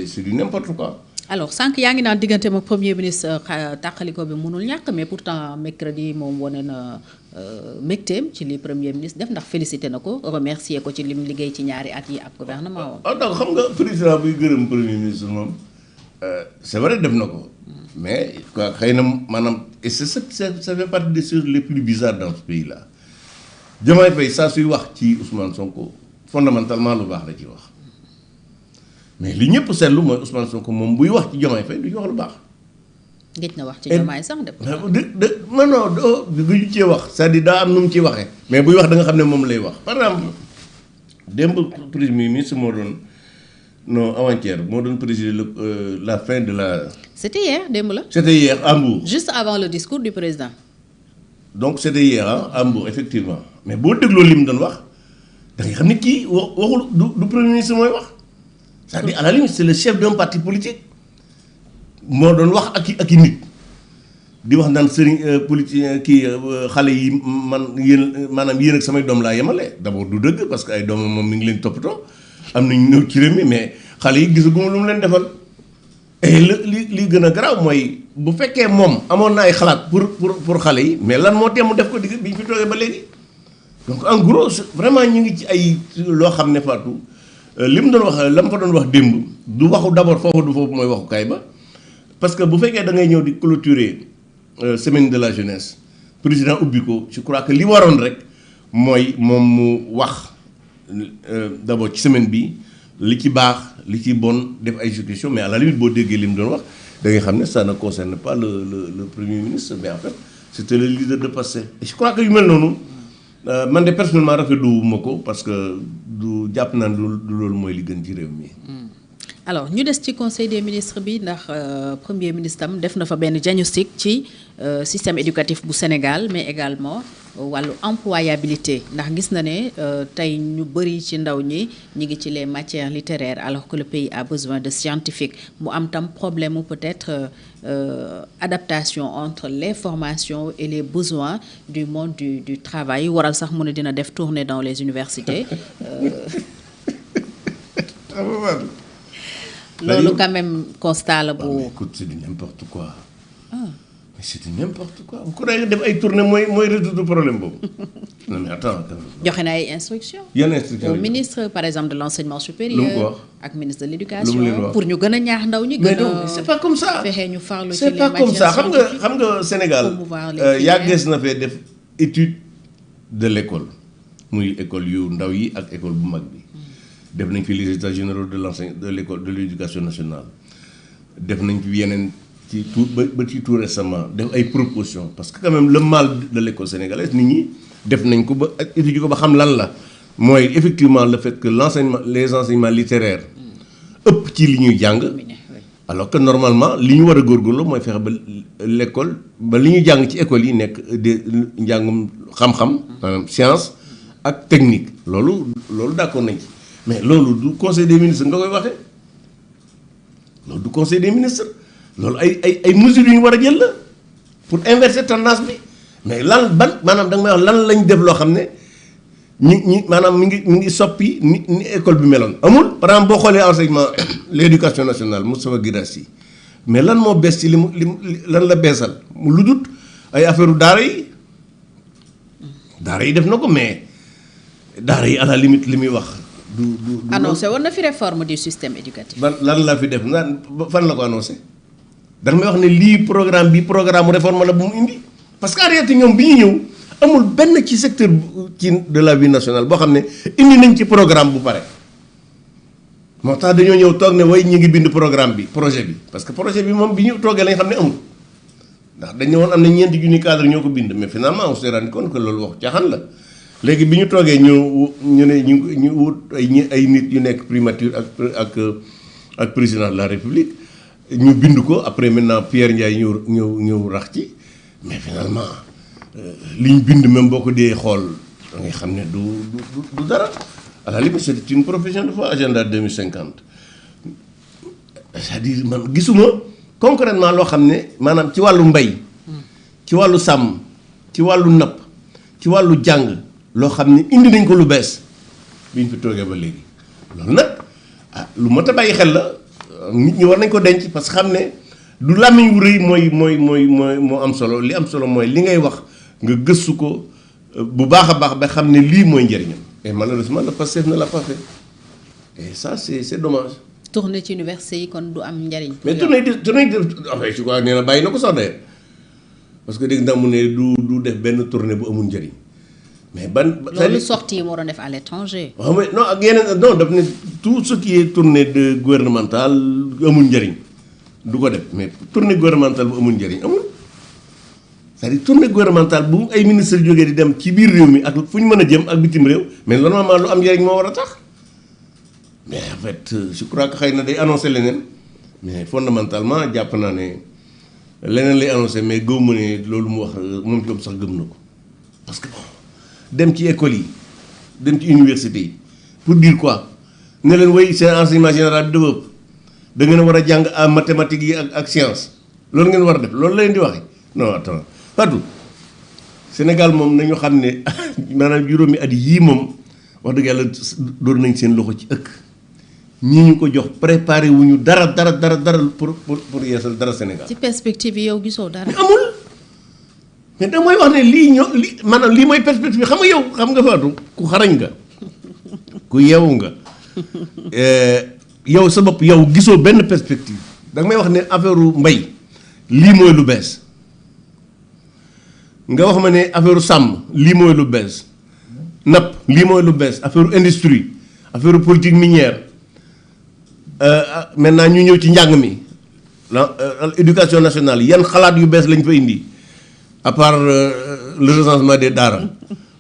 c'est du n'importe quoi. alors sànq yaa ngi naan diggante ak premier ministre tàqaliko bi mënul ñàkk mais pourtant mercredi moom wane na mbégteem ci li premier ministre def ndax félicité na ko remercier ko ci lim liggéey ci ñaari at yi ak gouvernement wam. donc xam nga président buy gërëm premier ministre moom c'est vrai def na ko mais quoi xëy na maanaam et ça fait partie des choses les plus bizarres dans ce pays là Diomaye Faye saa suy wax ci Ousmane Sonko fondamentalement lu baax la ci wax mais li ñëpp seetlu mooy Ousmane Sonko moom buy wax ci Diomaye Faye du ñu wax lu baax. gëj na wax ci Diomaye sax non du cee wax c'est-à-dire daa am nu mu ciy waxee mais buy wax da nga xam ne moom lay wax par exemple démb premier ministre moo doon non avant-hier moo doon présider la fin de la. c'était hier démb la. c'était hier à Mbour. juste avant le discours du président. donc c'était hier à Mbour effectivement mais boo dégloo li mu doon wax da nga xam ne kii waxul du premier ministre mooy wax c'est-à-dire à la limite c'est le chef d'un parti politique moo doon wax ak i nit di wax naan sëriñ politique kii xale yi maanaam yéen ak samay doom laa yemale d'abord du dëgg parce que ay doomam moom mi ngi leen toppatoo am nañu ñëw ci réew mi mais xale yi gisaguma lu mu leen defal et li gën a garaaw mooy bu fekkee moom amoon na ay xalaat pour xale yi mais lan moo teem mu def ko digg bi ñu fi toogee ba léegi donc en gros vraiment ñu ngi ci ay loo xam ne Fatou li mu doon wax la mu fa doon wax démb du waxu d'abord foofu mooy waxukaay ba parce que bu fekkee da ngay ñëw di clôturer semaine de la jeunesse président ubbi ko je crois que li waroon rek mooy moom mu wax d'abord ci semaine bi li ci baax li ci bon def ay suggestions mais à la limite boo déggee li mu doon wax da ngay xam ne ça ne concerne pas le premier ministre mais en fait c'était le leader de Pastef et je crois que yu mel noonu man de personnellement rafetlu ma ko parce que du jàpp naa du loolu mooy li gën ci réew mi. alors ñu des ci conseil des ministres bi ndax premier ministre am def na fa benn diagnostic ci système éducatif bu Sénégal mais également wàllu employabilité ndax gis na ne tey ñu bëri ci ndaw ñi ngi ci les matières littéraires alors que le pays a besoin de scientifiques mu am tam problème mu peut-être adaptation entre les formations et les besoins du monde du travail waral sax mu ne dina def tournée dans les universités. loolu quand même constat la bu. écoute c'est du n'importe quoi. mais c'est du n'importe quoi ku ne def ay tournée mooy résoudre problème boobu. non mais attends. joxe na ay instructions. yan instructions au ministre par exemple de l'enseignement supérieur. ak ministre de l'éducation. pour ñu gën a ñaax ndaw ñi. mais non c'est pas comme ça. fexe ñu farlu ci c'est les pas comme ça matières xam nga Sénégal yàggees na fee def étude de l'école muy école yu ndaw yi ak école bu mag bi. def nañ fi les états généraux de l'école de l'éducation nationale def nañ fi yeneen ci tout ba ci tout récemment def ay propositions parce que quand même le mal de l'école sénégalaise nit ñi def nañ ko ba étudier ko ba xam lan la mooy effectivement le fait que les enseignements littéraires ëpp ci li ñuy jàng alors que normalement li ñu war a góorgóorlu mooy fexe ba l'école ba li ñuy jàng ci école yi nekk des njàngum xam-xam maanaam science ak technique loolu d'accord nañ ci mais loolu du conseil des ministres nga koy waxee loolu du conseil des ministres loolu ay mesures yu ñu war a jël la pour inverser tendance bi mais lan maanaam da nga may wax lan lañ def loo xam ne ñi maanaam mi ngi soppi ni école bi meloon amul par exemple boo xoolee enseignement l'éducation nationale Moustapha Guirassy mais lan moo bees ci lan la beesal mu lu dut ay affaire daara yi def na ko mais daara yi à la limite li muy wax du annoncé woon na fi réforme du système éducatif. lan la fi def fan la ko annoncé da may wax ne lii programme réforme la bu mu indi parce que en réalité ñoom bi ñu ñëw amul benn ci secteur ci de la vie nationale boo xam ne indi nañ ci programme bu pare moo tax dañoo ñëw toog ne way ñu ngi bind programme bi projet bi parce que projet bi moom bi ñu toogee lañ xam ne amul ndax dañ ne woon am na 4 junni cadre ñoo ko bind mais finalement on s'est rendu compte que loolu wax caaxaan la léegi bi ñu toogee ñu ne ñu wut ay nit yu nekk primature ak président de la république ñu bind ko après maintenant Pierre Ndiaye ñëw rax ci mais finalement li ñu bind même boo ko dee xool da ngay xam ne du dara à la limite c'est une profession de foi agenda 2050 c'est-à-dire man gisuma concrètement loo xam ne maanaam ci wàllu mbay ci wàllu sàmm ci wàllu napp ci wàllu jàng loo xam ne indi nañ ko lu bees bi ñu fi toogee ba léegi loolu nag lu mat a bàyyi xel la nit ñi war nañ ko denc parce que xam ne du làmmiñ wu rëy moo am solo li am solo mooy li ngay wax nga gëstu ko bu baax a baax ba xam ne lii mooy njëriñam et malheureusement le Pastef ne l'a pas fait et ça c'est dommage. tournée ci université yi kon du am njëriñ. mais tournée je crois nee na bàyyi na ko sax d'ailleurs parce que dégg naa mu ne du def benn tournée bu amul njëriñ mais loolu sortie yi moo doon def à l'étranger. waaw mais non ak yeneen non daf ne tout ce qui est tournée de gouvernementale amul njëriñ du ko def mais tournée gouvernementale bu amul njëriñ amul. c'est-à-dire tournée gouvernementale bu ay ministre jógee di dem ci biir réew mi ak fu ñu mën a jëm ak bitim réew mais normalement lu am njëriñ moo war a tax mais en fait je crois que xëy na day annoncé leneen mais fondamentalement jàpp naa ne leneen lay annoncé mais gëw ma ne loolu mu wax moom ci sax gëm na ko parce que bon dem ci école yi dem ci université yi pour dire quoi ne leen way seen enseignement général bi dafa ëpp da ngeen a war a jàng en mathématiques yi ak science loolu ngeen war a def loolu la leen di waxee non attends Fatou Sénégal moom nañu xam ne maanaam juróomi at yii moom wax dëgg yàlla doon nañ seen loxo ci ëkk ñii ñu ko jox préparé wuñu dara pour yeesal dara Sénégal. ci perspective yi yow gisoo dara. amul mais damay wax ne lii maanaam lii mooy perspective xam nga Fatou ku xarañ nga ku yeewu nga yow sa bopp yow gisoo benn perspective da nga may wax ne affaire mbay lii mooy lu bees. nga wax ma ne affaire sàmm lii mooy lu bees napp lii mooy lu bees affaire industrie affaire politique minière maintenant ñu ñëw ci njàng mi éducation nationale yan xalaat yu bees lañ fa indi à part le recensement des daara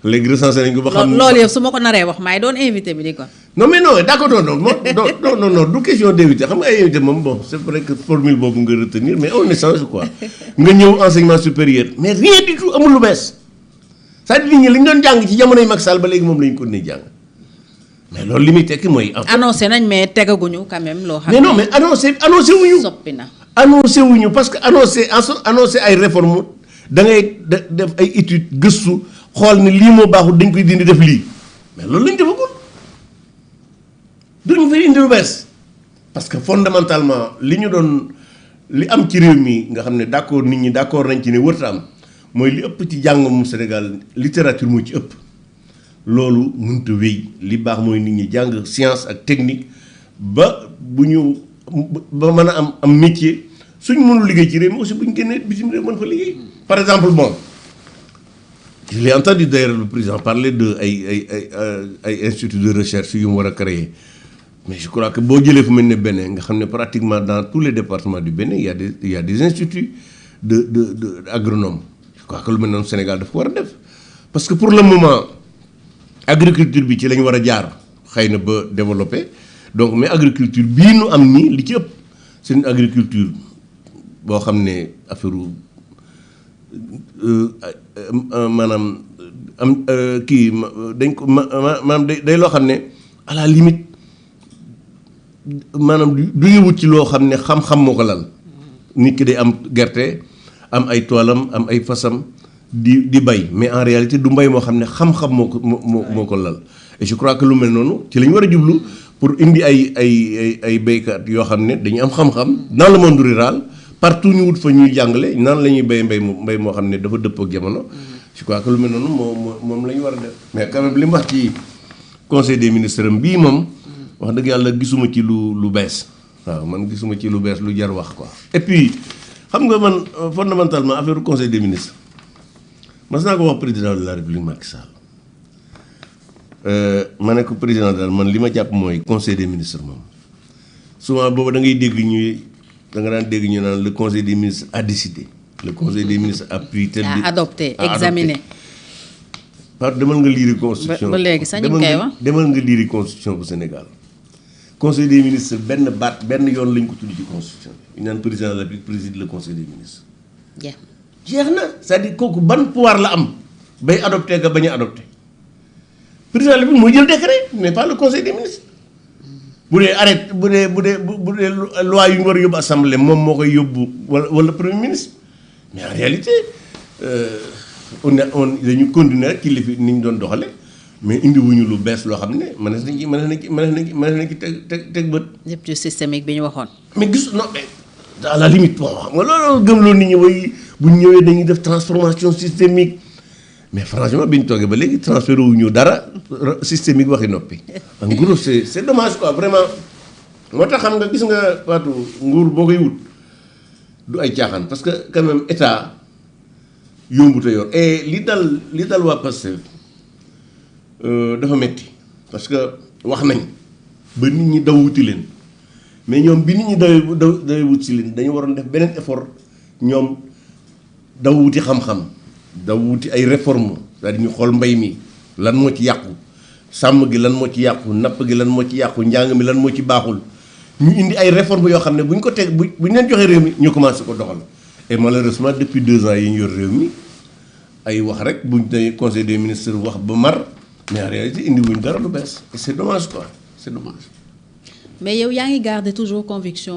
léegi recensé nañ ko ba xam. loolu yëpp su ma ko naree wax maay doon invité bi di ko. non mais non d'accord non du question d'invité xam nga ay invité moom bon c'est vrai que formule boobu nga retenir mais on échange quoi nga ñëw enseignement supérieur mais rien du tout amul lu bees c'est-à-dire nit ñi li ñu doon jàng ci jamonoy Macky Sall ba léegi moom la ñu ko ne jàng mais loolu li muy tekki mooy. annoncé nañ mais tegaguñu quand même loo xam mais non mais annoncé wuñu. soppi na annoncé wuñu parce que annoncé ay réformes da ngay def ay études gëstu xool ni lii moo baaxul dañ koy dindi def lii mais loolu lañ defagul. duñu fay indi lu bees parce que fondamentalement li am ci réew mi nga xam ne d'accord nit ñi d'accord nañ ci ne wërta am mooy li ëpp ci jàngum Sénégal littérature moo ci ëpp loolu mënut a wéy li baax mooy nit ñi jàng science ak technique ba mën a am métier suñ mënul liggéey ci réew mi aussi bu ñu génnee bitim réew mën fa liggéey. par exemple bon je l'ai entendu d'ailleurs le président parler de ay institut de recherche yu mu war a créer. Mais je crois que boo jëlee fu mel ne Bénin nga xam ne pratiquement dans tous les départements du Bénin il y a des instituts de agronomes je crois que lu mel noonu Sénégal daf ko war a def parce que pour le moment agriculture bi ci la ñu war a jaar xëy na ba développer donc mais agriculture bii nu am nii li ci ëpp c'est une agriculture boo xam ne affaire maanaam am kii dañ ko maanaam day loo xam ne à la limite. maanaam du yëwut ci loo xam ne xam-xam moo ko lal nit ki day am gerte am ay toolam am ay fasam di bay mais en réalité du mbay moo xam ne xam-xam moo ko lal et je crois que lu mel noonu ci la ñu war a jublu pour indi ay béykat yoo xam ne dañu am xam-xam dans le monde rural partout ñu wut fa ñuy jàngale naan la ñuy mbay moo xam ne dafa dëppoo ak jamono je crois que lu mel noonu moom la ñu war a def mais quand même li mu wax ci conseil des ministres bii moom wax dëgg yàlla gisuma ci lu bees waaw man gisuma ci lu bees lu jar wax quoi. et puis xam nga man fondamentalement affaire conseil des ministres mas naa ko wax président de la république Macky Sall ma ne ko président daal man li ma jàpp mooy conseil des ministres moom souvent boobu da ngay dégg da nga daan dégg ñu naan le conseil des ministres a décidé le conseil des ministres a pris tel a adopté examiné. demal nga liiri constitution ba léegi sax ñu koy wax demal nga liiri constitution bu Sénégal. conseil des ministres benn yoon lañ ko tudd ci constitution bi ñu naan président de la République préside le conseil des ministres. jeex na c'est-à-dire kooku ban pouvoir la am bay adopté nga bañ a adopté président de la République mooy jël décret mais pas le conseil des ministres. bu dee loi yu ñu war a yóbbu assemblée moom moo koy yóbbu wala premier ministre mais en réalité on dañu continuer rek ci li fi ni ñu doon doxale mais indi wuñu lu bees loo xam ne mën na ci teg bët. rupture systémique bi ñu waxoon. mais gis non mais à la limite bon xam nga loolu gëmloo nit ñi way bu ñu ñëwee dañuy def transformation systémique mais franchement bi ñu toogee ba léegi transféré wuñu dara systémique waxi noppi. en gros c'est dommage quoi vraiment moo tax xam nga gis nga Fatou nguur boo koy wut du ay caaxaan parce que quand même état yombut a yor et li dal waa Pastef dafa metti parce que wax nañ ba nit ñi daw wuti leen mais ñoom bi nit ñi daw wut si leen dañu waroon def beneen effort ñoom daw wuti xam-xam daw wuti ay réforme c'est-à-dire ñu xool mbay mi lan moo ci yàqu sàmm gi lan moo ci yàqu napp gi lan moo ci yàqu njàng mi lan moo ci baaxul ñu indi ay réforme yoo xam ne bu ñu ko teg bu ñu leen joxee réew mi ñu commencé ko doxal et malheureusement depuis 2 ans yi ñu yor réew mi ay wax rek buñ ne conseil des ministres wax ba mar mais en réalité indi wuñ dara lu bees et c'est dommage quoi c'est dommage. mais yow yaa ngi garder toujours conviction